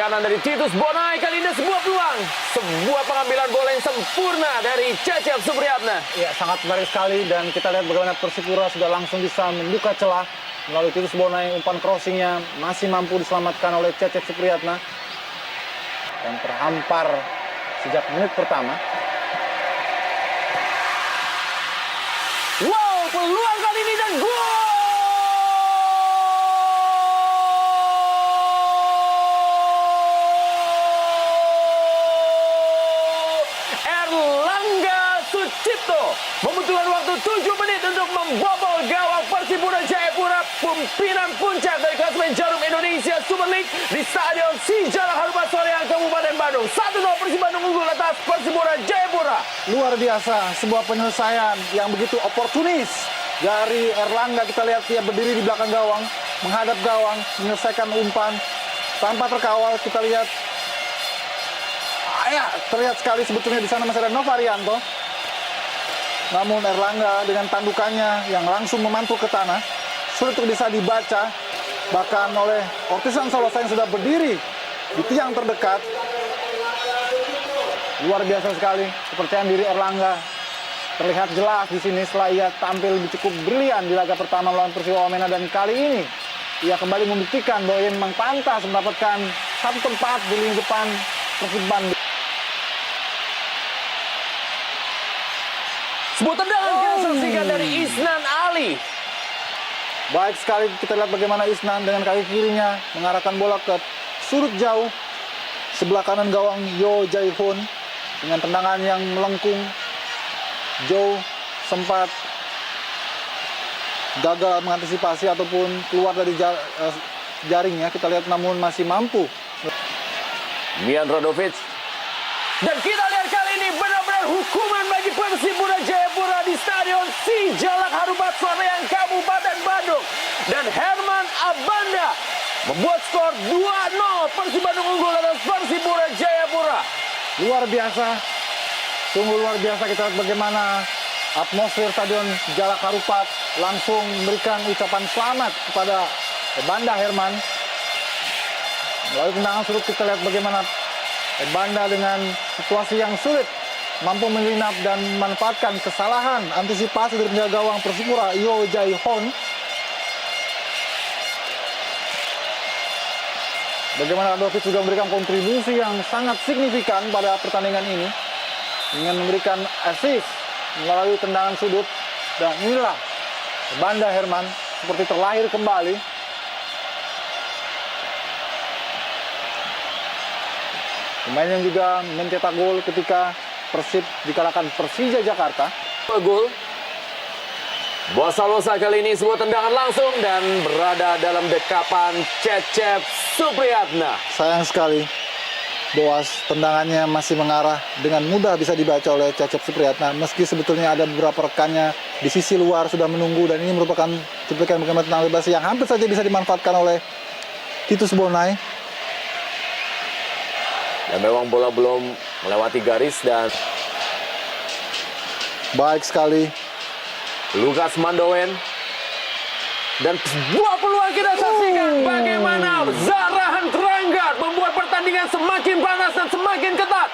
kanan dari Titus Bonai, kali ini sebuah peluang. Sebuah pengambilan bola yang sempurna dari Cecep Supriyatna. Ya, sangat menarik sekali dan kita lihat bagaimana Persipura sudah langsung bisa membuka celah melalui Titus Bonai. Umpan crossingnya masih mampu diselamatkan oleh Cecep Supriyatna dan terhampar sejak menit pertama. Wow, peluang kali ini dan gol! Erlangga Sucipto membutuhkan waktu 7 menit untuk membobol gawang Persipura Jayapura, pimpinan puncak dari klasemen Jarum Indonesia Super League di Stadion Sijalak Harupat Soreang, Kabupaten Bandung. 1-0 Persib Bandung unggul atas Persipura Jayapura. Luar biasa, sebuah penyelesaian yang begitu oportunis dari Erlangga. Kita lihat dia berdiri di belakang gawang, menghadap gawang, menyelesaikan umpan tanpa terkawal. Kita lihat, terlihat sekali sebetulnya di sana masih ada Novarianto. Namun Erlangga dengan tandukannya yang langsung memantul ke tanah, sulit untuk bisa dibaca bahkan oleh Ortisan Solosa yang sudah berdiri di tiang terdekat. Luar biasa sekali kepercayaan diri Erlangga terlihat jelas di sini setelah ia tampil cukup brilian di laga pertama melawan Persiwa Wamena, dan kali ini ia kembali membuktikan bahwa ia memang pantas mendapatkan satu tempat di lini depan Persib Bandung. Sebuah tendangan kita saksikan dari Isnan Ali. Baik sekali, kita lihat bagaimana Isnan dengan kaki kirinya mengarahkan bola ke sudut jauh sebelah kanan gawang Yo Jae-hoon dengan tendangan yang melengkung. Jo sempat gagal mengantisipasi ataupun keluar dari jaringnya. Kita lihat namun masih mampu. Mian Radovic. Dan kita lihat kali ini benar-benar hukuman bagi Persipura Jayapura di Stadion Sijalak Harupat Soreang, Kabupaten Bandung. Dan Herman Abanda membuat skor 2-0. Persib Bandung unggul atas Persipura Jayapura. Luar biasa, sungguh luar biasa. Kita lihat bagaimana atmosfer Stadion Sijalak Harupat langsung memberikan ucapan selamat kepada Banda Herman. Melalui tendangan sudut kita lihat bagaimana Banda dengan situasi yang sulit mampu menyelinap dan memanfaatkan kesalahan antisipasi dari penjaga gawang Persipura Yo Jae-hoon. Bagaimana Radovic juga memberikan kontribusi yang sangat signifikan pada pertandingan ini dengan memberikan assist melalui tendangan sudut. Dan inilah Banda Herman seperti terlahir kembali. Pemain yang juga mencetak gol ketika Persib dikalahkan Persija Jakarta. Gol. Bosa Losa kali ini sebuah tendangan langsung dan berada dalam dekapan Cecep Supriyatna. Sayang sekali, Boas tendangannya masih mengarah dengan mudah bisa dibaca oleh Cecep Supriyatna. Meski sebetulnya ada beberapa rekannya di sisi luar sudah menunggu, dan ini merupakan cuplikan bagaimana tendangan bebas yang hampir saja bisa dimanfaatkan oleh Titus Bonai. Dan memang bola belum melewati garis dan baik sekali Lukas Mandowen. Dan sebuah peluang kita saksikan bagaimana Zarahan Keranggat membuat pertandingan semakin panas dan semakin ketat.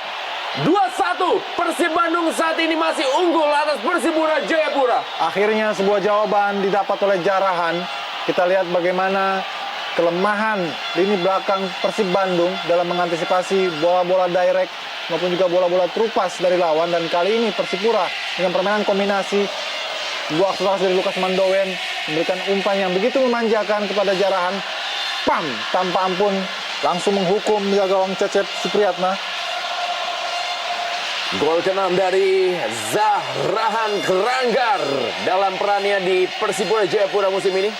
2-1, Persib Bandung saat ini masih unggul atas Persipura Jayapura. Akhirnya sebuah jawaban didapat oleh Jarahan. Kita lihat bagaimana kelemahan lini belakang Persib Bandung dalam mengantisipasi bola-bola direct maupun juga bola-bola terupas dari lawan. Dan kali ini Persipura dengan permainan kombinasi buah keras dari Lukas Mandowen memberikan umpan yang begitu memanjakan kepada Jarahan. Pam, tanpa ampun langsung menghukum gawang Cecep Supriyatna. Gol ke-6 dari Zarahan Keranggar dalam perannya di Persipura Jayapura musim ini.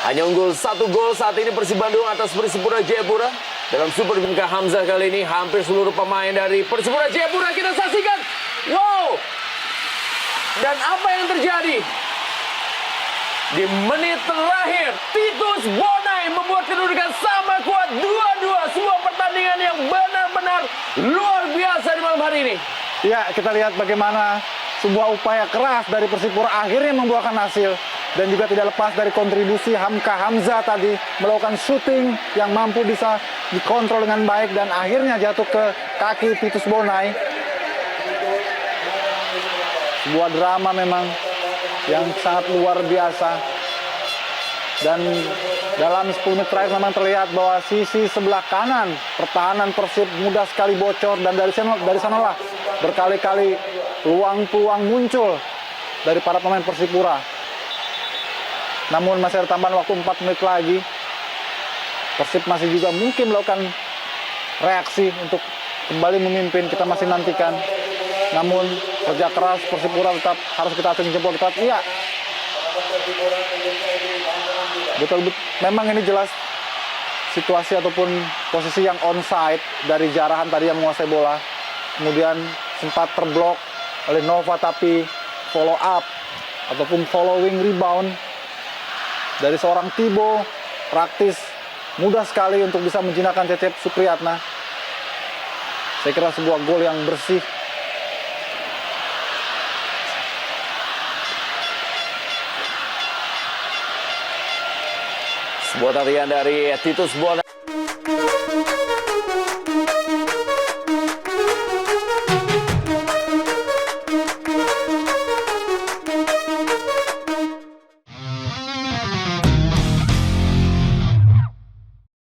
Hanya unggul 1 gol saat ini Persib Bandung atas Persipura Jayapura. Dalam Super Bingka Hamzah kali ini hampir seluruh pemain dari Persipura Jayapura kita saksikan. Wow! Dan apa yang terjadi? Di menit terakhir, Titus Bonai membuat kedudukan sama kuat 2-2. Sebuah pertandingan yang benar-benar luar biasa di malam hari ini. Ya, kita lihat bagaimana sebuah upaya keras dari Persipura akhirnya membuahkan hasil. dan juga tidak lepas dari kontribusi Hamka Hamzah tadi melakukan shooting yang mampu bisa dikontrol dengan baik dan akhirnya jatuh ke kaki Titus Bonai. Sebuah drama memang yang sangat luar biasa. Dan dalam 10 menit terakhir memang terlihat bahwa sisi sebelah kanan pertahanan Persib mudah sekali bocor, dan dari sanalah berkali-kali peluang-peluang muncul dari para pemain Persipura. Namun masih ada tambahan waktu 4 menit lagi. Persib masih juga mungkin melakukan reaksi untuk kembali memimpin. Kita masih nantikan. Namun kerja keras Persipura tetap harus kita acungi jempol. Iya, betul, memang ini jelas situasi ataupun posisi yang onside dari Jarahan tadi yang menguasai bola. Kemudian sempat terblok oleh Nova, tapi follow up ataupun following rebound dari seorang Tibo praktis mudah sekali untuk bisa menjinakkan Cecep Supriyatna. Saya kira sebuah gol yang bersih. Sebuah tarian dari Titus Bonai.